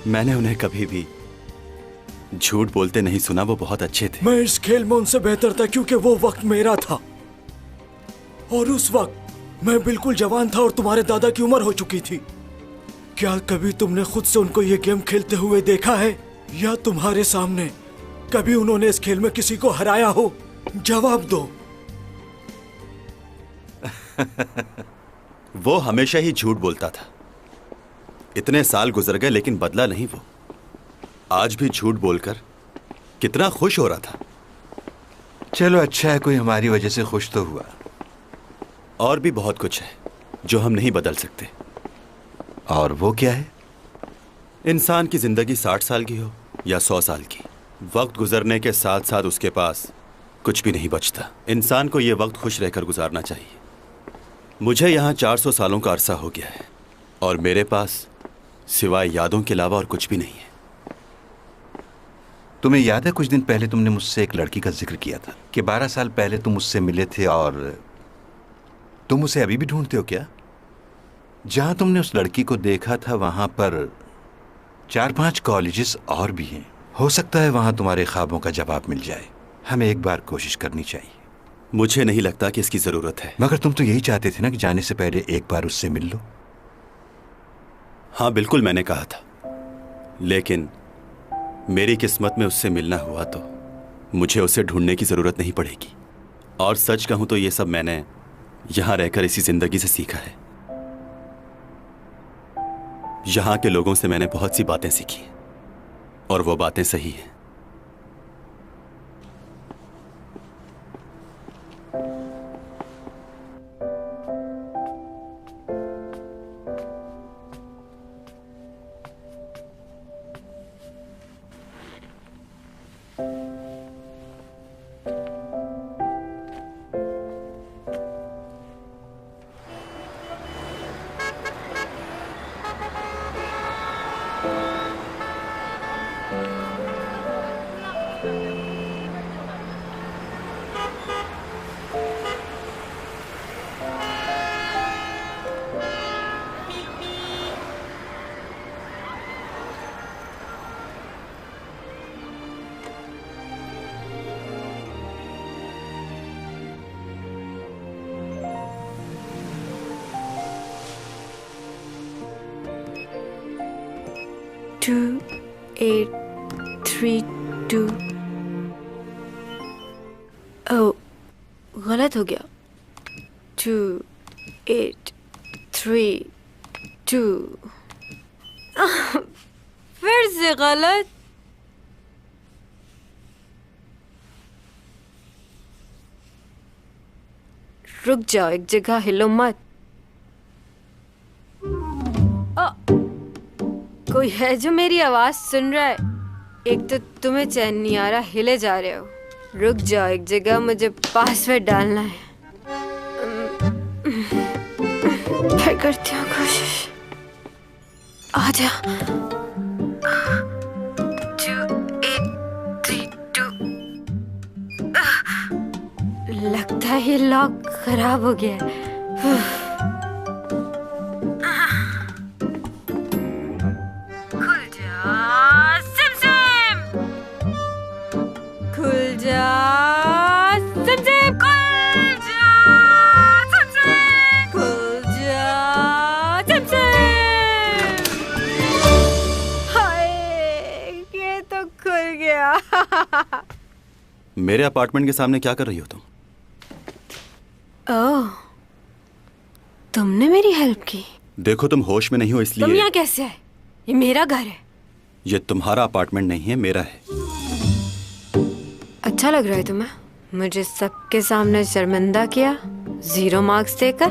मैंने उन्हें कभी भी झूठ बोलते नहीं सुना। वो बहुत अच्छे थे। मैं इस खेल में उनसे बेहतर था क्योंकि वो वक्त मेरा था। और उस वक्त मैं बिल्कुल जवान था और तुम्हारे दादा की उम्र हो चुकी थी। क्या कभी तुमने खुद से उनको ये गेम खेलते हुए देखा है, या तुम्हारे सामने कभी उन्होंने इस खेल में किसी को हराया हो? जवाब दो। वो हमेशा ही झूठ बोलता था। इतने साल गुजर गए लेकिन बदला नहीं वो। आज भी झूठ बोलकर कितना खुश हो रहा था। चलो अच्छा है, कोई हमारी वजह से खुश तो हुआ। और भी बहुत कुछ है जो हम नहीं बदल सकते। और वो क्या है? इंसान की जिंदगी 60 साल की हो या 100 साल की, वक्त गुजरने के साथ साथ उसके पास कुछ भी नहीं बचता। इंसान को यह वक्त खुश रहकर गुजारना चाहिए। मुझे यहाँ 400 सालों का अरसा हो गया है और मेरे पास सिवाय यादों के अलावा और कुछ भी नहीं है। तुम्हें याद है कुछ दिन पहले तुमने मुझसे एक लड़की का जिक्र किया था कि 12 साल पहले तुम उससे मिले थे और तुम उसे अभी भी ढूंढते हो क्या? जहां तुमने उस लड़की को देखा था वहां पर 4-5 कॉलेजेस और भी हैं। हो सकता है वहां तुम्हारे ख्वाबों का जवाब मिल जाए। हमें एक बार कोशिश करनी चाहिए। मुझे नहीं लगता कि इसकी जरूरत है। मगर तुम तो यही चाहते थे ना कि जाने से पहले एक बार उससे मिल लो। हाँ बिल्कुल, मैंने कहा था, लेकिन मेरी किस्मत में उससे मिलना हुआ तो मुझे उसे ढूंढने की जरूरत नहीं पड़ेगी। और सच कहूं तो ये सब मैंने यहां रहकर इसी जिंदगी से सीखा है। यहां के लोगों से मैंने बहुत सी बातें सीखी और वो बातें सही हैं। 2832। ओह, गलत हो गया। 2832। फिर से गलत। रुक जाओ, एक जगह हिलो मत। कोई है जो मेरी आवाज सुन रहा है? एक तो तुम्हें चैन नहीं आ रहा, हिले जा रहे हो। रुक जाओ एक जगह, मुझे पासवर्ड डालना है। मैं करती हूँ कोशिश। आजा। 2832। लगता है ये लॉक खराब हो गया है। खुल जा सिम सिम, खुल जा सिम सिम, खुल जा सिम सिम, खुल जा सिम सिम। हाय, ये तो खुल गया। मेरे अपार्टमेंट के सामने क्या कर रही हो तुम? ओह, तुमने मेरी हेल्प की। देखो तुम होश में नहीं हो इसलिए। तुम यहाँ कैसे आए? ये मेरा घर है। ये तुम्हारा अपार्टमेंट नहीं है, मेरा है। अच्छा लग रहा है तुम्हें? मुझे सबके सामने शर्मिंदा किया, 0 मार्क्स देकर।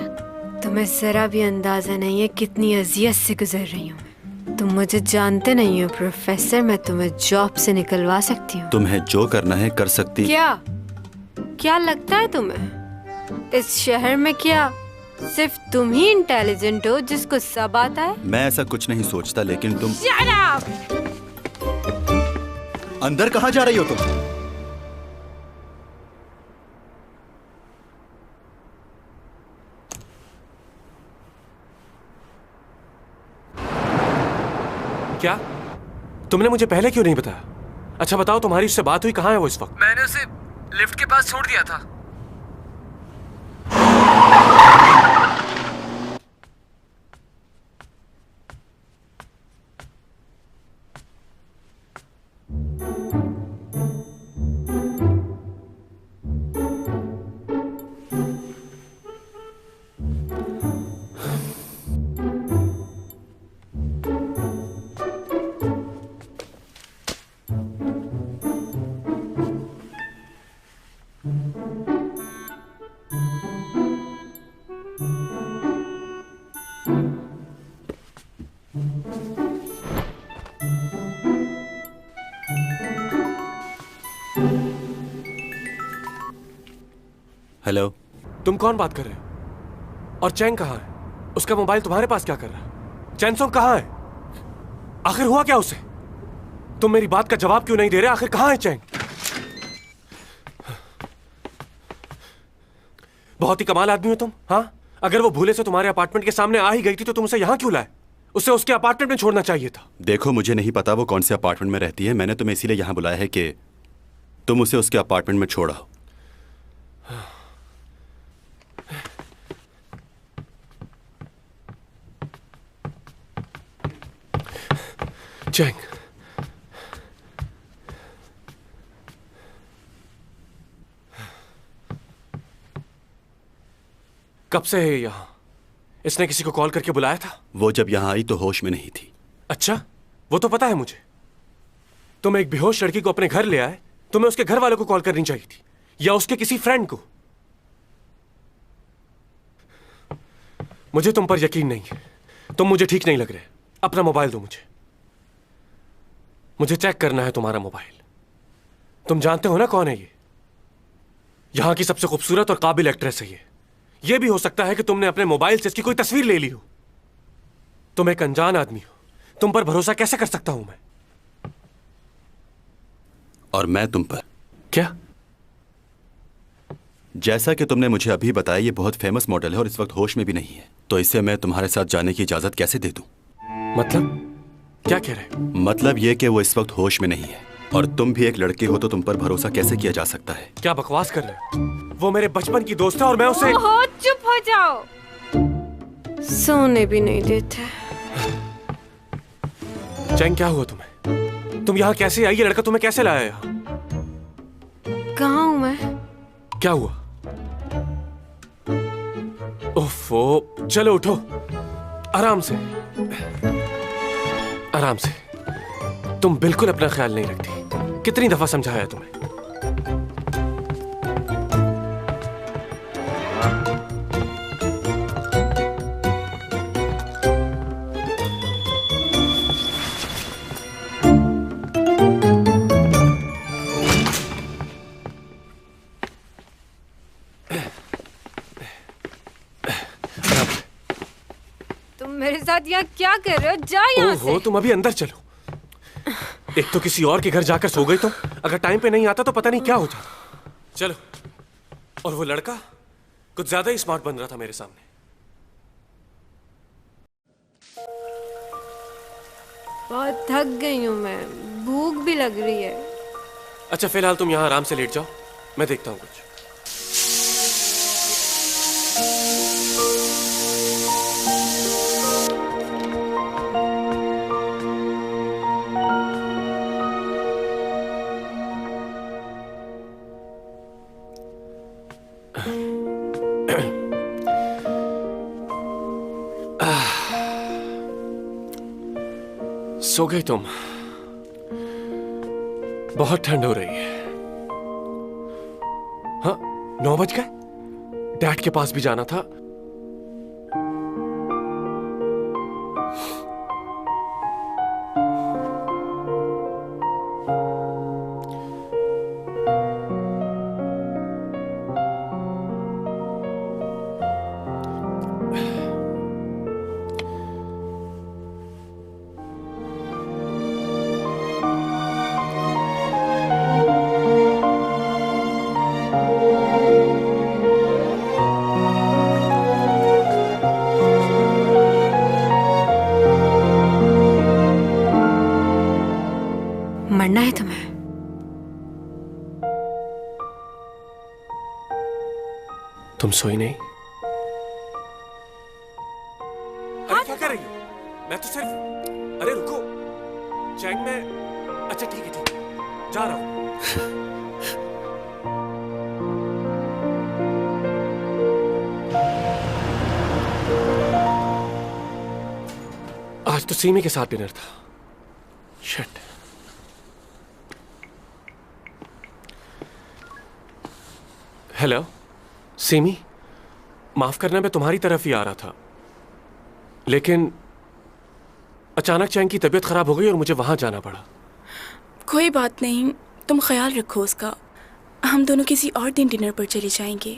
तुम्हें जरा भी अंदाजा नहीं है कितनी अजियत से गुजर रही हूँ। तुम मुझे जानते नहीं हो प्रोफेसर, मैं तुम्हें जॉब से निकलवा सकती हूँ। तुम्हें जो करना है कर सकती। क्या लगता है तुम्हें इस शहर में क्या सिर्फ तुम ही इंटेलिजेंट हो जिसको सब आता है? मैं ऐसा कुछ नहीं सोचता, लेकिन तुम। Shut up! अंदर कहाँ जा रही हो तुम? क्या तुमने मुझे पहले क्यों नहीं बताया? अच्छा बताओ, तुम्हारी उससे बात हुई? कहाँ है वो इस वक्त? मैंने उसे लिफ्ट के पास छोड़ दिया था। हेलो, तुम कौन बात कर रहे हो? और चैंग कहाँ है? उसका मोबाइल तुम्हारे पास क्या कर रहा है? चैनसोंग कहाँ है? आखिर हुआ क्या उसे? तुम मेरी बात का जवाब क्यों नहीं दे रहे? आखिर कहाँ है चैंग? बहुत ही कमाल आदमी हो तुम। हाँ, अगर वो भूले से तुम्हारे अपार्टमेंट के सामने आ ही गई थी तो तुम उसे यहाँ क्यों लाए? उसे उसके अपार्टमेंट में छोड़ना चाहिए था। देखो, मुझे नहीं पता वो कौन से अपार्टमेंट में रहती है। मैंने तुम्हें इसीलिए यहाँ बुलाया है कि तुम उसे उसके अपार्टमेंट में छोड़ आओ। चैंग, कब से है यहाँ? इसने किसी को कॉल करके बुलाया था? वो जब यहाँ आई तो होश में नहीं थी। अच्छा, वो तो पता है मुझे। तुम एक बेहोश लड़की को अपने घर ले आए, तुम्हें उसके घर वालों को कॉल करनी चाहिए थी, या उसके किसी फ्रेंड को। मुझे तुम पर यकीन नहीं है। तुम मुझे ठीक नहीं लग रहे। अपना मोबाइल दो मुझे। मुझे चेक करना है तुम्हारा मोबाइल। तुम जानते हो ना कौन है ये? यहां की सबसे खूबसूरत और काबिल एक्ट्रेस है ये। ये भी हो सकता है कि तुमने अपने मोबाइल से इसकी कोई तस्वीर ले ली हो। तुम एक अनजान आदमी हो, तुम पर भरोसा कैसे कर सकता हूं मैं? और मैं तुम पर? क्या? जैसा कि तुमने मुझे अभी बताया, ये बहुत फेमस मॉडल है और इस वक्त होश में भी नहीं है, तो इसे मैं तुम्हारे साथ जाने की इजाजत कैसे दे दूं? मतलब क्या कह रहे? मतलब ये कि वो इस वक्त होश में नहीं है, और तुम भी एक लड़की हो तो तुम पर भरोसा कैसे किया जा सकता है? क्या बकवास कर रहे हो? वो मेरे बचपन की दोस्त है और मैं उसे। ओहो, चुप हो जाओ। सोने भी नहीं देते। चैंग, क्या हुआ तुम्हें? तुम यहाँ कैसे आई? ये लड़का तुम्हें कैसे लाया यहाँ? कहाँ हूँ मैं? क्या हुआ? ओफो, चलो उठो, आराम से, आराम से। तुम बिल्कुल अपना ख्याल नहीं रखती। कितनी दफा समझाया तुम्हें? मेरे साथ यहाँ क्या कर रहे हो? जा यहाँ से। तुम अभी अंदर चलो। एक तो किसी और के घर जाकर सो गई तुम। अगर टाइम पे नहीं आता तो पता नहीं क्या हो जाता। चलो। और वो लड़का कुछ ज्यादा ही स्मार्ट बन रहा था मेरे सामने। बहुत थक गई हूँ मैं, भूख भी लग रही है। अच्छा फिलहाल तुम यहाँ आराम से लेट जाओ, मैं देखता हूँ कुछ। सो गई तुम? बहुत ठंड हो रही है। हाँ, 9 बज गए। डैड के पास भी जाना था। मरना है तुम्हें? तुम सोई नहीं? अरे क्या कर रही हो? मैं तो सिर्फ... अरे रुको चैंग, मैं... अच्छा ठीक है, ठीक है, जा रहा हूं। आज तो सीमी के साथ डिनर था। शिट। हेलो सीमी, माफ करना, मैं तुम्हारी तरफ ही आ रहा था, लेकिन अचानक चैंग की तबीयत खराब हो गई और मुझे वहां जाना पड़ा। कोई बात नहीं, तुम ख्याल रखो उसका। हम दोनों किसी और दिन डिनर पर चले जाएंगे।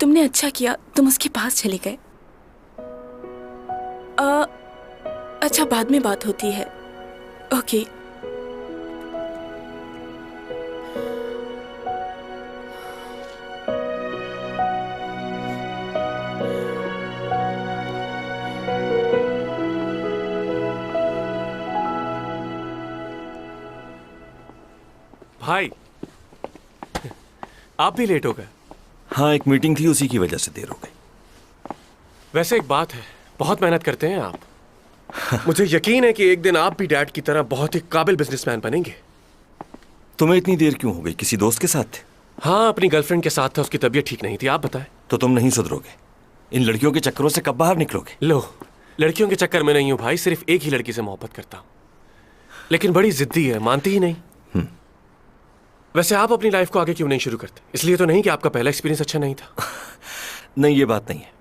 तुमने अच्छा किया, तुम उसके पास चले गए। अच्छा, बाद में बात होती है। ओके। भाई, आप भी लेट हो गए? हाँ, एक मीटिंग थी, उसी की वजह से देर हो गई। वैसे एक बात है, बहुत मेहनत करते हैं आप। मुझे यकीन है कि एक दिन आप भी डैड की तरह बहुत ही काबिल बिजनेसमैन बनेंगे। तुम्हें इतनी देर क्यों हो गई? किसी दोस्त के साथ थे? हाँ, अपनी गर्लफ्रेंड के साथ था, उसकी तबीयत ठीक नहीं थी। आप बताएं। तो तुम नहीं सुधरोगे? इन लड़कियों के चक्करों से कब बाहर निकलोगे? लो, लड़कियों के चक्कर में नहीं हूं भाई, सिर्फ एक ही लड़की से मोहब्बत करता हूं, लेकिन बड़ी जिद्दी है, मानती ही नहीं। वैसे आप अपनी लाइफ को आगे क्यों नहीं शुरू करते? इसलिए तो नहीं कि आपका पहला एक्सपीरियंस अच्छा नहीं था? नहीं, ये बात नहीं है।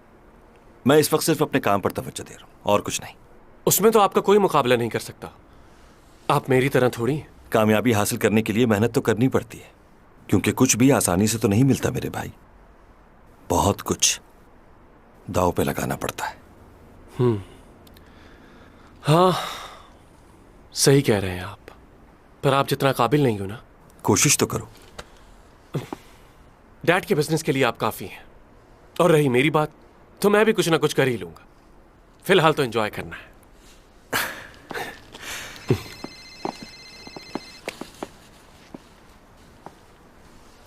मैं इस वक्त सिर्फ अपने काम पर तवज्जो दे रहा हूं, और कुछ नहीं। उसमें तो आपका कोई मुकाबला नहीं कर सकता। आप मेरी तरह थोड़ी हैं। कामयाबी हासिल करने के लिए मेहनत तो करनी पड़ती है, क्योंकि कुछ भी आसानी से तो नहीं मिलता मेरे भाई। बहुत कुछ दांव पे लगाना पड़ता है। हाँ, सही कह रहे हैं आप, पर आप जितना काबिल नहीं हो ना। कोशिश तो करो। डैड के बिजनेस के लिए आप काफी हैं, और रही मेरी बात, तो मैं भी कुछ ना कुछ कर ही लूंगा। फिलहाल तो एंजॉय करना है।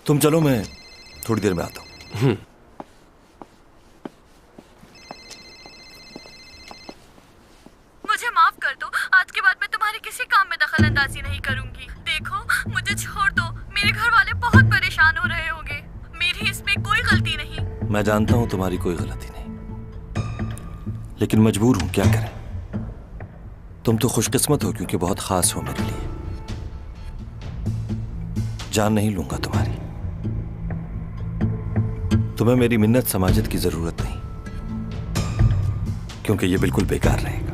तुम चलो, मैं थोड़ी देर में आता हूं। दखल अंदाजी नहीं करूंगी। देखो, मुझे छोड़ दो, मेरे घर वाले बहुत परेशान हो रहे होंगे। मेरी इसमें कोई गलती नहीं। मैं जानता हूँ तुम्हारी कोई गलती नहीं, लेकिन मजबूर हूँ, क्या करें। तुम तो खुशकिस्मत हो क्योंकि बहुत खास हो मेरे लिए। जान नहीं लूंगा तुम्हारी। तुम्हें मेरी मिन्नत समाजत की जरूरत नहीं, क्योंकि ये बिल्कुल बेकार रहेगा।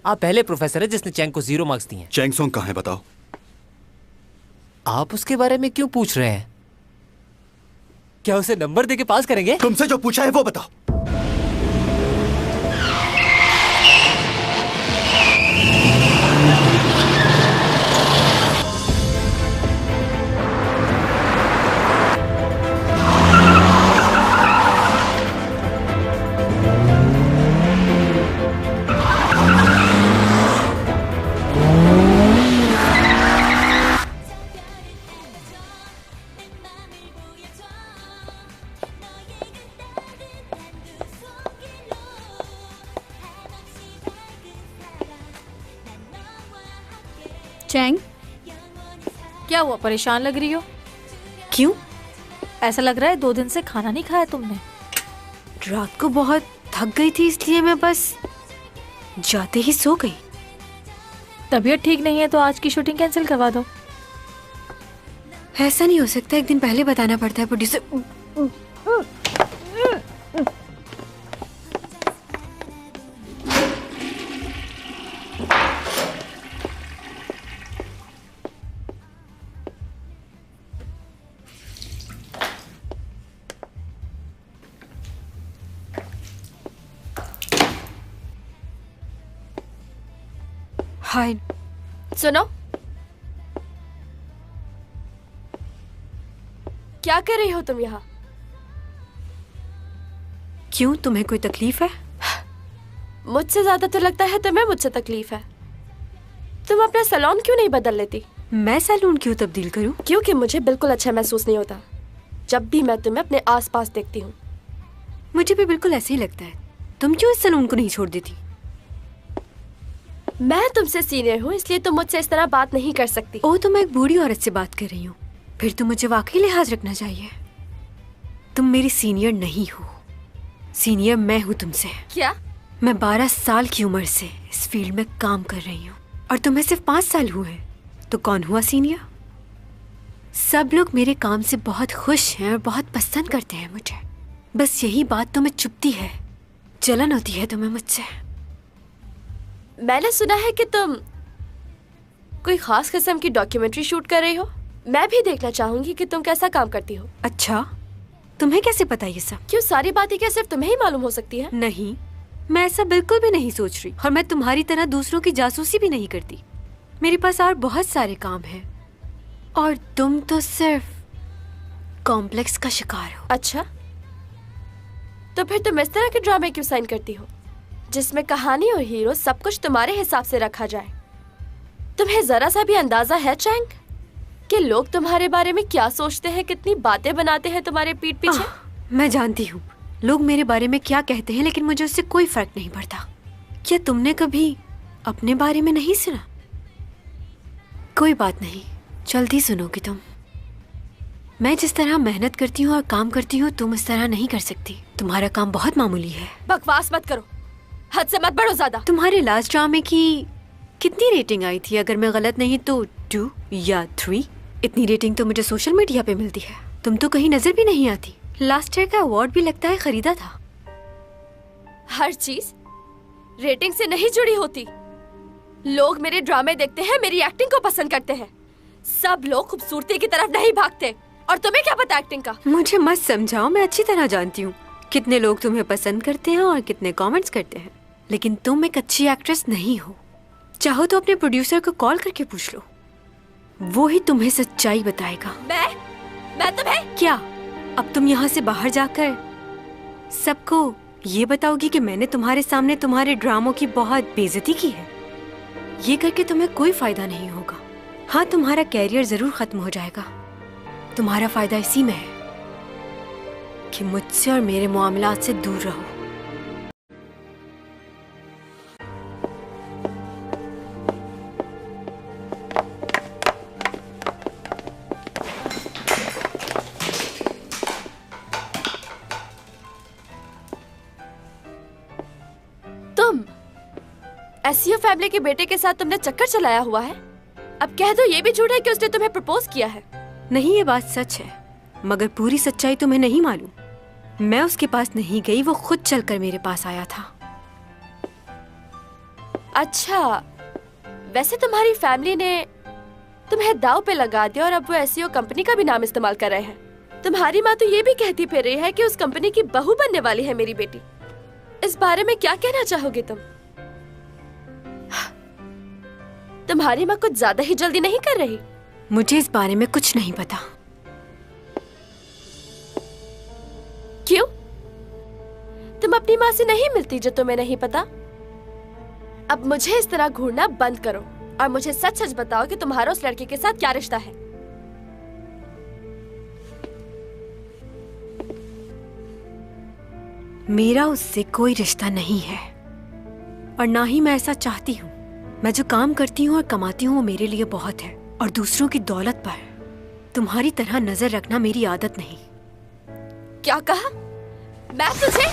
आप पहले प्रोफेसर है जिसने चैंग को 0 मार्क्स दिए हैं। चैंग सोंग कहाँ है बताओ? आप उसके बारे में क्यों पूछ रहे हैं? क्या उसे नंबर देके पास करेंगे? तुमसे जो पूछा है वो बताओ। चैंग, क्या हुआ, परेशान लग रही हो? क्यों? ऐसा लग रहा है 2 दिन से खाना नहीं खाया तुमने। रात को बहुत थक गई थी, इसलिए मैं बस जाते ही सो गई। तबीयत ठीक नहीं है तो आज की शूटिंग कैंसिल करवा दो। ऐसा नहीं हो सकता, एक दिन पहले बताना पड़ता है प्रोड्यूसर। हाय, सुनो, क्या कर रही हो तुम यहाँ? क्यों, तुम्हें कोई तकलीफ है? मुझसे ज्यादा तो लगता है तुम्हें मुझसे तकलीफ है। तुम अपना सैलून क्यों नहीं बदल लेती? मैं सैलून क्यों तब्दील करूं? क्योंकि मुझे बिल्कुल अच्छा महसूस नहीं होता जब भी मैं तुम्हें अपने आसपास देखती हूँ। मुझे भी बिल्कुल ऐसे ही लगता है। तुम क्यों इस सैलून को नहीं छोड़ देती? मैं तुमसे सीनियर हूँ, इसलिए तुम मुझसे इस तरह बात नहीं कर सकती। ओ, तो मैं एक बूढ़ी औरत से बात कर रही हूँ, फिर तो मुझे वाकई लिहाज रखना चाहिए। तुम मेरी सीनियर नहीं हो, सीनियर मैं हूँ तुमसे। क्या? मैं 12 साल की उम्र से इस फील्ड में काम कर रही हूँ और तुम्हें सिर्फ 5 साल हुए हैं, तो कौन हुआ सीनियर? सब लोग मेरे काम से बहुत खुश हैं और बहुत पसंद करते हैं मुझे। बस यही बात तुम्हें चुभती है, जलन होती है तुम्हें मुझसे। मैंने सुना है कि तुम कोई खास किस्म की डॉक्यूमेंट्री शूट कर रही हो। मैं भी देखना चाहूंगी कि तुम कैसा काम करती हो। अच्छा, तुम्हें कैसे पता ये सब? क्यों, सारी बातें क्या सिर्फ तुम्हें ही मालूम हो सकती है? नहीं, मैं ऐसा बिल्कुल भी नहीं सोच रही, और मैं तुम्हारी तरह दूसरों की जासूसी भी नहीं करती। मेरे पास और बहुत सारे काम हैं, और तुम तो सिर्फ कॉम्प्लेक्स का शिकार हो। अच्छा, तो फिर तुम इस तरह के ड्रामे क्यों साइन करती हो जिसमें कहानी और हीरो सब कुछ तुम्हारे हिसाब से रखा जाए? तुम्हें जरा सा भी अंदाजा है चैंग कि लोग तुम्हारे बारे में क्या सोचते हैं, कितनी बातें बनाते हैं तुम्हारे पीठ पीछे? मैं जानती हूँ लोग मेरे बारे में क्या कहते हैं, लेकिन मुझे उससे कोई फर्क नहीं पड़ता। क्या तुमने कभी अपने बारे में नहीं सुना? कोई बात नहीं, जल्दी सुनोगी तुम। मैं जिस तरह मेहनत करती हूँ और काम करती हूँ, तुम इस तरह नहीं कर सकती। तुम्हारा काम बहुत मामूली है। बकवास मत करो, हद से मत बढ़ो ज्यादा। तुम्हारे लास्ट ड्रामे की कितनी रेटिंग आई थी? अगर मैं गलत नहीं तो 2 या 3? इतनी रेटिंग तो मुझे सोशल मीडिया पे मिलती है, तुम तो कहीं नजर भी नहीं आती। लास्ट ईयर का अवार्ड भी लगता है खरीदा था। हर चीज रेटिंग से नहीं जुड़ी होती। लोग मेरे ड्रामे देखते हैं, मेरी एक्टिंग को पसंद करते हैं। सब लोग खूबसूरती की तरफ नहीं भागते। और तुम्हें क्या पता एक्टिंग का? मुझे मत समझाओ, मैं अच्छी तरह जानती हूँ कितने लोग तुम्हें पसंद करते हैं और कितने कमेंट्स करते हैं। लेकिन तुम एक अच्छी एक्ट्रेस नहीं हो। चाहो तो अपने प्रोड्यूसर को कॉल करके पूछ लो, वो ही तुम्हें सच्चाई बताएगा। मैं तुम्हें क्या अब तुम यहाँ से बाहर जाकर सबको ये बताओगी कि मैंने तुम्हारे सामने तुम्हारे ड्रामों की बहुत बेइज्जती की है? ये करके तुम्हें कोई फायदा नहीं होगा। हाँ, तुम्हारा कैरियर जरूर खत्म हो जाएगा। तुम्हारा फायदा इसी में है कि मुझसे और मेरे मामलात से दूर रहो। तुम एसईओ फैमिली के बेटे के साथ तुमने चक्कर चलाया हुआ है। अब कह दो ये भी झूठ है कि उसने तुम्हें प्रपोज किया है। नहीं, ये बात सच है, मगर पूरी सच्चाई तुम्हें नहीं मालूम। मैं उसके पास नहीं गई, वो खुद चलकर मेरे पास आया था। अच्छा, वैसे तुम्हारी फैमिली ने तुम्हें दाव पे लगा दिया और अब वो एसईओ कंपनी का भी नाम इस्तेमाल कर रहे हैं। तुम्हारी माँ तो ये भी कहती फिर रही है कि उस कंपनी की बहू बनने वाली है मेरी बेटी। इस बारे में क्या कहना चाहोगे तुम? तुम्हारी माँ कुछ ज्यादा ही जल्दी नहीं कर रही? मुझे इस बारे में कुछ नहीं पता। क्यों? तुम अपनी माँ से नहीं मिलती जो तुम्हें नहीं पता? अब मुझे इस तरह घूरना बंद करो और मुझे सच सच बताओ कि तुम्हारा उस लड़के के साथ क्या रिश्ता है। मेरा उससे कोई रिश्ता नहीं है और ना ही मैं ऐसा चाहती हूँ। मैं जो काम करती हूँ और कमाती हूँ वो मेरे लिए बहुत है और दूसरों की दौलत पर तुम्हारी तरह नजर रखना मेरी आदत नहीं। क्या कहा? मैं तुझे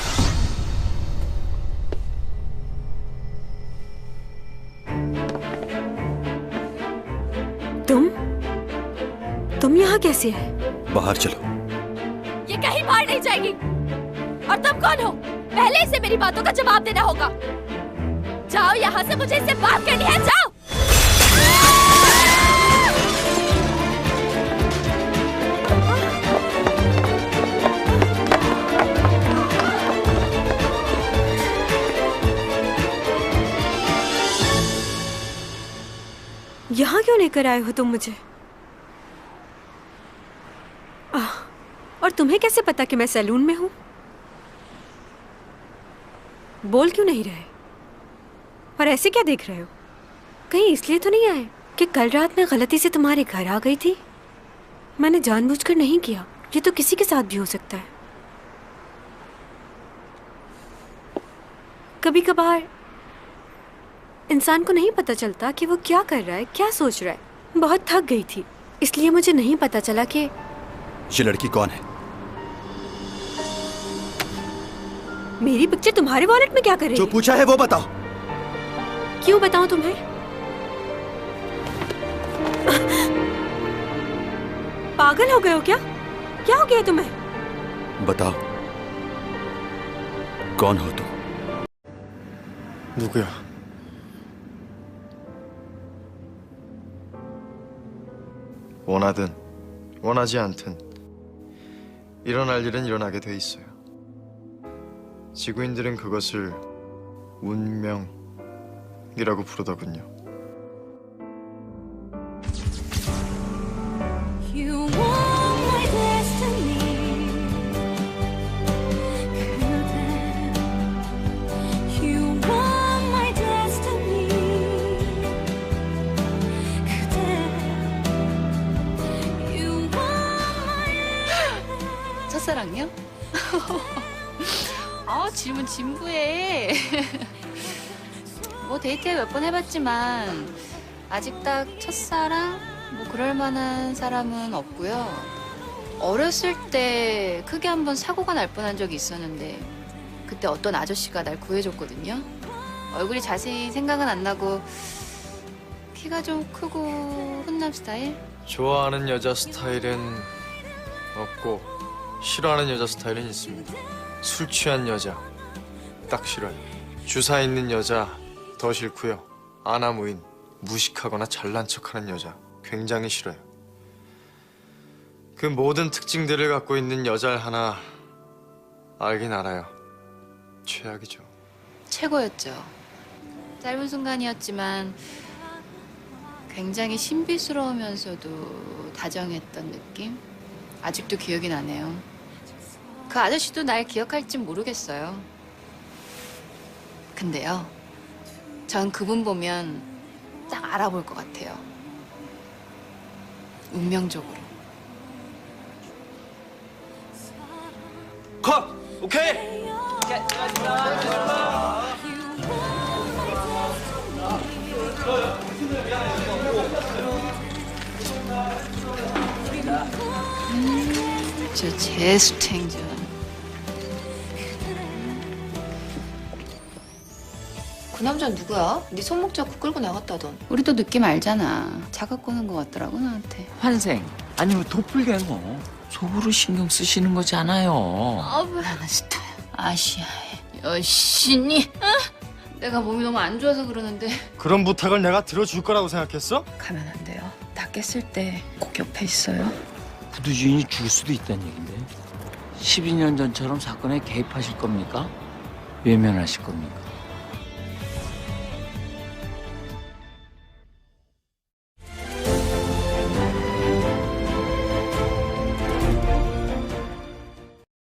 तुम यहाँ कैसे है? बाहर चलो। ये कहीं बाहर नहीं जाएगी। और तुम कौन हो? पहले से मेरी बातों का जवाब देना होगा। जाओ यहाँ से, मुझे इससे बात करनी है। जाओ। यहाँ क्यों लेकर आए हो तुम मुझे? और तुम्हें कैसे पता कि मैं सैलून में हूँ? बोल क्यों नहीं रहे? और ऐसे क्या देख रहे हो? कहीं इसलिए तो नहीं आए कि कल रात मैं गलती से तुम्हारे घर आ गई थी? मैंने जानबूझकर नहीं किया। ये तो किसी के साथ भी हो सकता है। कभी कभार इंसान को नहीं पता चलता कि वो क्या कर रहा है, क्या सोच रहा है। बहुत थक गई थी, इसलिए मुझे नहीं पता चला कि ये लड़की कौन है? मेरी पिक्चर तुम्हारे वॉलेट में क्या कर रही है? जो पूछा है वो बताओ। क्यों बताऊं तुम्हें? पागल हो गए हो क्या? क्या हो गया तुम्हें? बताओ, कौन हो तुम? 누구야? 원하든 원하지 않든 일어날 일은 일어나게 돼 있어요. 지구인들은 그것을 운명이라고 부르더군요. 첫사랑이요? 질문 진부해. 뭐 데이트 몇 번 해봤지만 아직 딱 첫사랑? 뭐 그럴 만한 사람은 없고요. 어렸을 때 크게 한번 사고가 날 뻔한 적이 있었는데 그때 어떤 아저씨가 날 구해줬거든요. 얼굴이 자세히 생각은 안 나고 키가 좀 크고 훈남 스타일? 좋아하는 여자 스타일은 없고 싫어하는 여자 스타일은 있습니다. 술 취한 여자 딱 싫어요. 주사 있는 여자 더 싫고요. 아나무인, 무식하거나 잘난 척하는 여자 굉장히 싫어요. 그 모든 특징들을 갖고 있는 여자를 하나 알긴 알아요. 최악이죠. 최고였죠. 짧은 순간이었지만 굉장히 신비스러우면서도 다정했던 느낌? 아직도 기억이 나네요. 그 아저씨도 날 기억할진 모르겠어요. 근데요, 전 그분 보면 딱 알아볼 것 같아요. 운명적으로. 컷! 오케이! 저 제수탱전. 그 남자 누구야? 네 손목 잡고 끌고 나갔다던. 우리도 느낌 알잖아. 자극 거는 것 같더라고 나한테. 환생 아니면 도플갱어 속으로 신경 쓰시는 거잖아요. 아나스타 아시아의 여신이. 내가 몸이 너무 안 좋아서 그러는데 그런 부탁을 내가 들어줄 거라고 생각했어? 가면 안 돼요. 다 깼을 때 꼭 옆에 있어요. 구두 주인이 죽을 수도 있다는 얘긴데 12년 전처럼 사건에 개입하실 겁니까? 외면하실 겁니까?